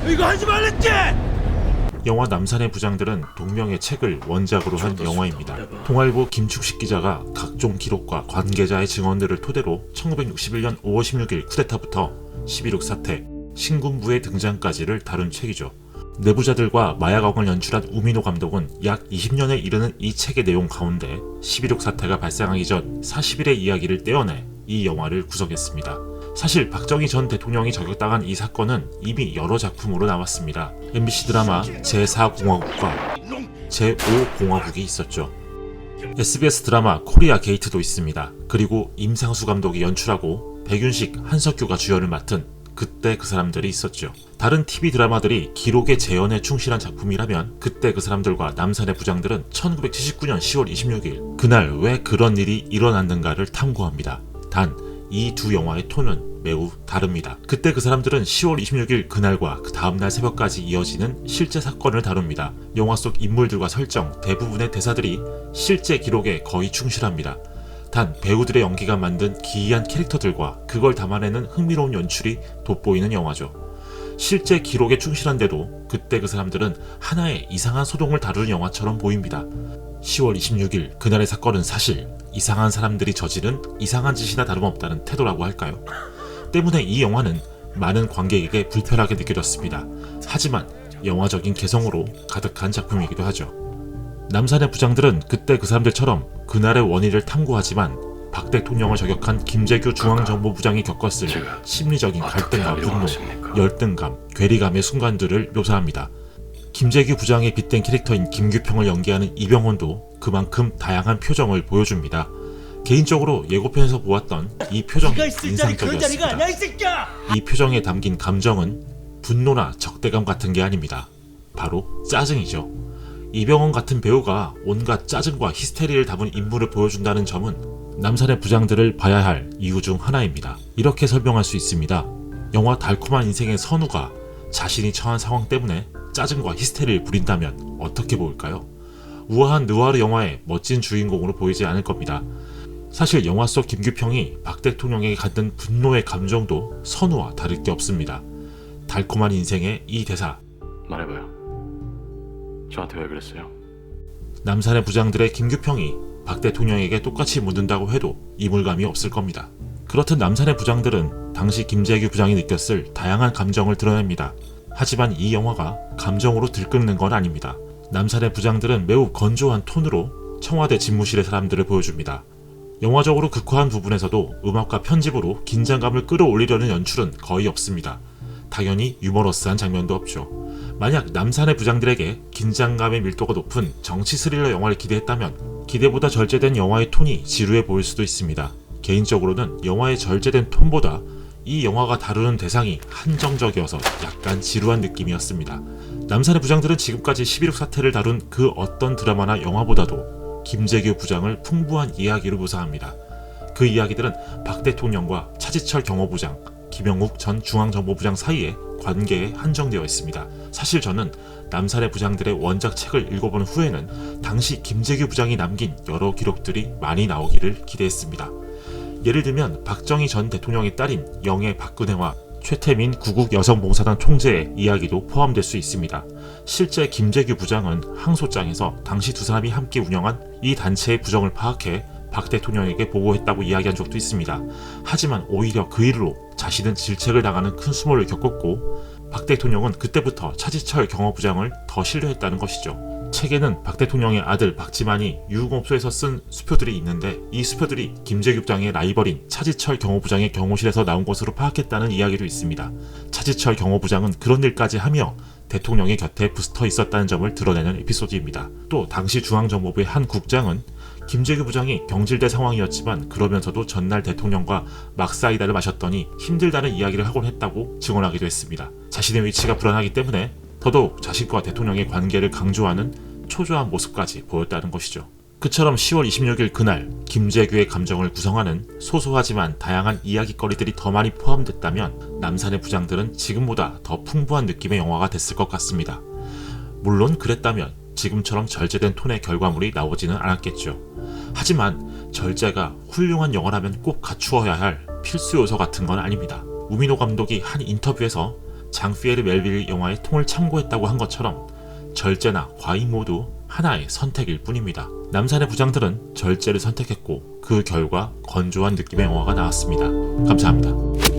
이거 하지 말랬지! 영화 남산의 부장들은 동명의 책을 원작으로 한 영화입니다. 동아일보 김축식 기자가 각종 기록과 관계자의 증언들을 토대로 1961년 5월 16일 쿠데타부터 11.6 사태, 신군부의 등장까지를 다룬 책이죠. 내부자들과 마약왕을 연출한 우민호 감독은 약 20년에 이르는 이 책의 내용 가운데 11.6 사태가 발생하기 전 40일의 이야기를 떼어내 이 영화를 구성했습니다. 사실 박정희 전 대통령이 저격당한 이 사건은 이미 여러 작품으로 나왔습니다. MBC 드라마 제4공화국과 제5공화국이 있었죠. SBS 드라마 코리아 게이트도 있습니다. 그리고 임상수 감독이 연출하고 백윤식, 한석규가 주연을 맡은 그때 그 사람들이 있었죠. 다른 TV 드라마들이 기록의 재현에 충실한 작품이라면 그때 그 사람들과 남산의 부장들은 1979년 10월 26일 그날 왜 그런 일이 일어났는가를 탐구합니다. 단 이 두 영화의 톤은 매우 다릅니다. 그때 그 사람들은 10월 26일 그날과 그 다음날 새벽까지 이어지는 실제 사건을 다룹니다. 영화 속 인물들과 설정, 대부분의 대사들이 실제 기록에 거의 충실합니다. 단 배우들의 연기가 만든 기이한 캐릭터들과 그걸 담아내는 흥미로운 연출이 돋보이는 영화죠. 실제 기록에 충실한데도 그때 그 사람들은 하나의 이상한 소동을 다루는 영화처럼 보입니다. 10월 26일 그날의 사건은 사실 이상한 사람들이 저지른 이상한 짓이나 다름없다는 태도라고 할까요? 때문에 이 영화는 많은 관객에게 불편하게 느껴졌습니다. 하지만 영화적인 개성으로 가득한 작품이기도 하죠. 남산의 부장들은 그때 그 사람들처럼 그날의 원인을 탐구하지만 박 대통령을 저격한 김재규 중앙정보부장이 겪었을 심리적인 갈등과 분노, 열등감, 괴리감의 순간들을 묘사합니다. 김재규 부장의 빗댄 캐릭터인 김규평을 연기하는 이병헌도 그만큼 다양한 표정을 보여줍니다. 개인적으로 예고편에서 보았던 이 표정이 인상적이었습니다. 이 표정에 담긴 감정은 분노나 적대감 같은 게 아닙니다. 바로 짜증이죠. 이병헌 같은 배우가 온갖 짜증과 히스테리를 담은 인물을 보여준다는 점은 남산의 부장들을 봐야 할 이유 중 하나입니다. 이렇게 설명할 수 있습니다. 영화 달콤한 인생의 선우가 자신이 처한 상황 때문에 짜증과 히스테리를 부린다면 어떻게 보일까요? 우아한 느와르 영화의 멋진 주인공으로 보이지 않을 겁니다. 사실 영화 속 김규평이 박 대통령에게 갖는 분노의 감정도 선우와 다를 게 없습니다. 달콤한 인생의 이 대사, 말해봐요. 저한테 왜 그랬어요? 남산의 부장들의 김규평이 박 대통령에게 똑같이 묻는다고 해도 이물감이 없을 겁니다. 그렇듯 남산의 부장들은 당시 김재규 부장이 느꼈을 다양한 감정을 드러냅니다. 하지만 이 영화가 감정으로 들끓는 건 아닙니다. 남산의 부장들은 매우 건조한 톤으로 청와대 집무실의 사람들을 보여줍니다. 영화적으로 극화한 부분에서도 음악과 편집으로 긴장감을 끌어올리려는 연출은 거의 없습니다. 당연히 유머러스한 장면도 없죠. 만약 남산의 부장들에게 긴장감의 밀도가 높은 정치 스릴러 영화를 기대했다면 기대보다 절제된 영화의 톤이 지루해 보일 수도 있습니다. 개인적으로는 영화의 절제된 톤보다 이 영화가 다루는 대상이 한정적이어서 약간 지루한 느낌이었습니다. 남산의 부장들은 지금까지 11.6 사태를 다룬 그 어떤 드라마나 영화보다도 김재규 부장을 풍부한 이야기로 묘사합니다. 그 이야기들은 박 대통령과 차지철 경호부장, 김영욱 전 중앙정보부장 사이의 관계에 한정되어 있습니다. 사실 저는 남산의 부장들의 원작 책을 읽어본 후에는 당시 김재규 부장이 남긴 여러 기록들이 많이 나오기를 기대했습니다. 예를 들면 박정희 전 대통령의 딸인 영애 박근혜와 최태민 구국 여성봉사단 총재의 이야기도 포함될 수 있습니다. 실제 김재규 부장은 항소장에서 당시 두 사람이 함께 운영한 이 단체의 부정을 파악해 박 대통령에게 보고했다고 이야기한 적도 있습니다. 하지만 오히려 그 일로 자신은 질책을 당하는 큰 수모를 겪었고 박 대통령은 그때부터 차지철 경호부장을 더 신뢰했다는 것이죠. 책에는 박 대통령의 아들 박지만이 유흥업소에서 쓴 수표들이 있는데 이 수표들이 김재규 부장의 라이벌인 차지철 경호부장의 경호실에서 나온 것으로 파악했다는 이야기도 있습니다. 차지철 경호부장은 그런 일까지 하며 대통령의 곁에 붙어 있었다는 점을 드러내는 에피소드입니다. 또 당시 중앙정보부의 한 국장은 김재규 부장이 경질된 상황이었지만 그러면서도 전날 대통령과 막사이다를 마셨더니 힘들다는 이야기를 하곤 했다고 증언하기도 했습니다. 자신의 위치가 불안하기 때문에 더더욱 자신과 대통령의 관계를 강조하는 초조한 모습까지 보였다는 것이죠. 그처럼 10월 26일 그날 김재규의 감정을 구성하는 소소하지만 다양한 이야깃거리들이 더 많이 포함됐다면 남산의 부장들은 지금보다 더 풍부한 느낌의 영화가 됐을 것 같습니다. 물론 그랬다면 지금처럼 절제된 톤의 결과물이 나오지는 않았겠죠. 하지만 절제가 훌륭한 영화라면 꼭 갖추어야 할 필수 요소 같은 건 아닙니다. 우민호 감독이 한 인터뷰에서 장피에르 멜빌 영화의 통을 참고했다고 한 것처럼 절제나 과잉 모두 하나의 선택일 뿐입니다. 남산의 부장들은 절제를 선택했고 그 결과 건조한 느낌의 영화가 나왔습니다. 감사합니다.